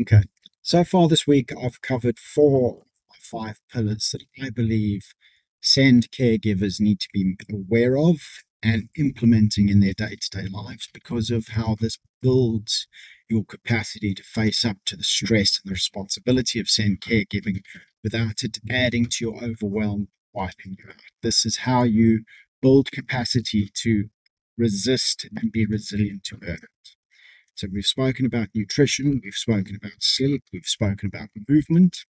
Okay. So far this week, I've covered 4 or 5 pillars that I believe send caregivers need to be aware of and implementing in their day-to-day lives because of how this builds your capacity to face up to the stress and the responsibility of send caregiving without it adding to your overwhelm, wiping you out. This is how you build capacity to resist and be resilient to burnout. So we've spoken about nutrition, we've spoken about sleep, we've spoken about movement.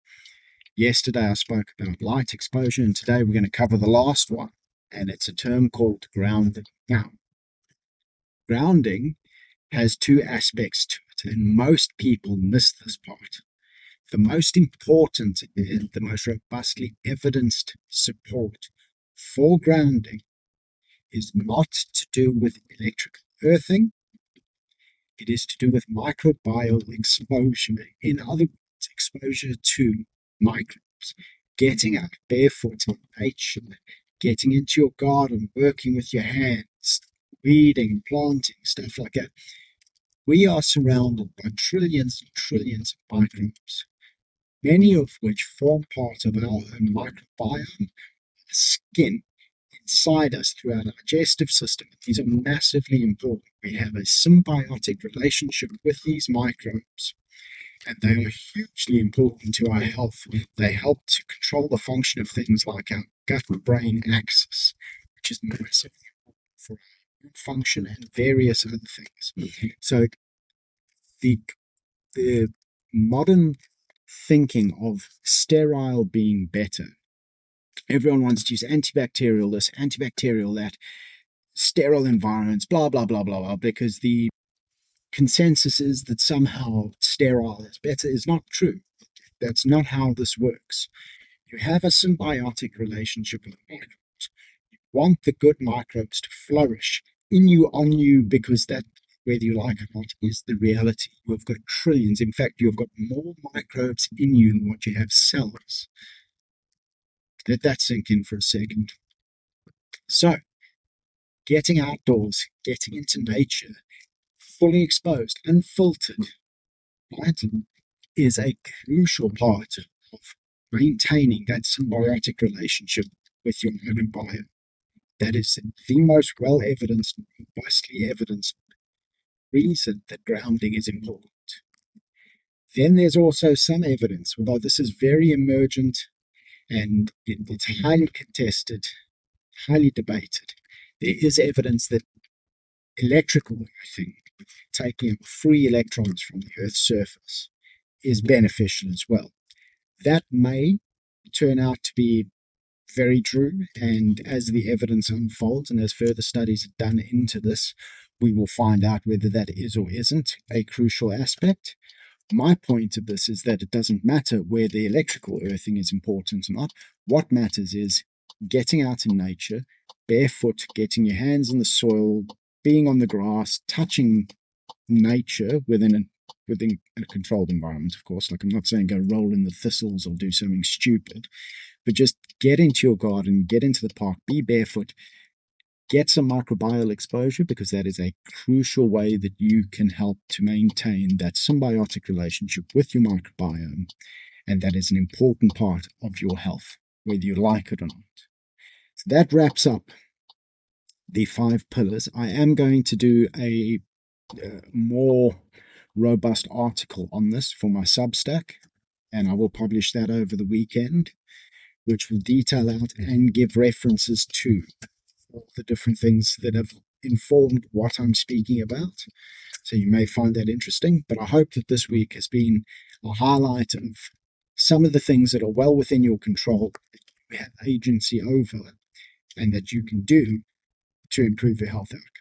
Yesterday I spoke about light exposure, and today we're going to cover the last one, and it's a term called grounding. Now, grounding has 2 aspects to it, and most people miss this part. The most important and the most robustly evidenced support for grounding is not to do with electrical earthing. It is to do with microbial exposure. In other words, exposure to microbes. Getting out barefoot in nature, getting into your garden, working with your hands, weeding, planting, stuff like that. We are surrounded by trillions and trillions of microbes, many of which form part of our own microbiome, the skin, inside us through our digestive system. These are massively important. We have a symbiotic relationship with these microbes, and they are hugely important to our health. They help to control the function of things like our gut-brain axis, which is massively important for our function and various other things. So the modern thinking of sterile being better, everyone wants to use antibacterial this, antibacterial that, sterile environments, blah, blah, blah, blah, blah, because the consensus is that somehow sterile is better is not true. That's not how this works. You have a symbiotic relationship with microbes. You want the good microbes to flourish in you, on you, because that, whether you like it or not, is the reality. You've got trillions. In fact, you've got more microbes in you than what you have cells. Let that sink in for a second. So, getting outdoors, getting into nature, fully exposed, unfiltered, right, is a crucial part of maintaining that symbiotic relationship with your microbiome. That is the most well-evidenced, robustly evidenced reason that grounding is important. Then there's also some evidence, although this is very emergent and it's highly contested, highly debated. There is evidence that electrical earthing, taking up free electrons from the Earth's surface, is beneficial as well. That may turn out to be very true, and as the evidence unfolds and as further studies are done into this, we will find out whether that is or isn't a crucial aspect. My point of this is that it doesn't matter where the electrical earthing is important or not. What matters is getting out in nature, barefoot, getting your hands in the soil, being on the grass, touching nature within a controlled environment, of course. Like, I'm not saying go roll in the thistles or do something stupid, but just get into your garden, get into the park, be barefoot, get some microbial exposure, because that is a crucial way that you can help to maintain that symbiotic relationship with your microbiome. And that is an important part of your health, whether you like it or not. So that wraps up the 5 pillars. I am going to do a more robust article on this for my Substack, and I will publish that over the weekend, which will detail out and give references to all the different things that have informed what I'm speaking about. So you may find that interesting, but I hope that this week has been a highlight of some of the things that are well within your control, that you have agency over, and that you can do to improve your health outcomes.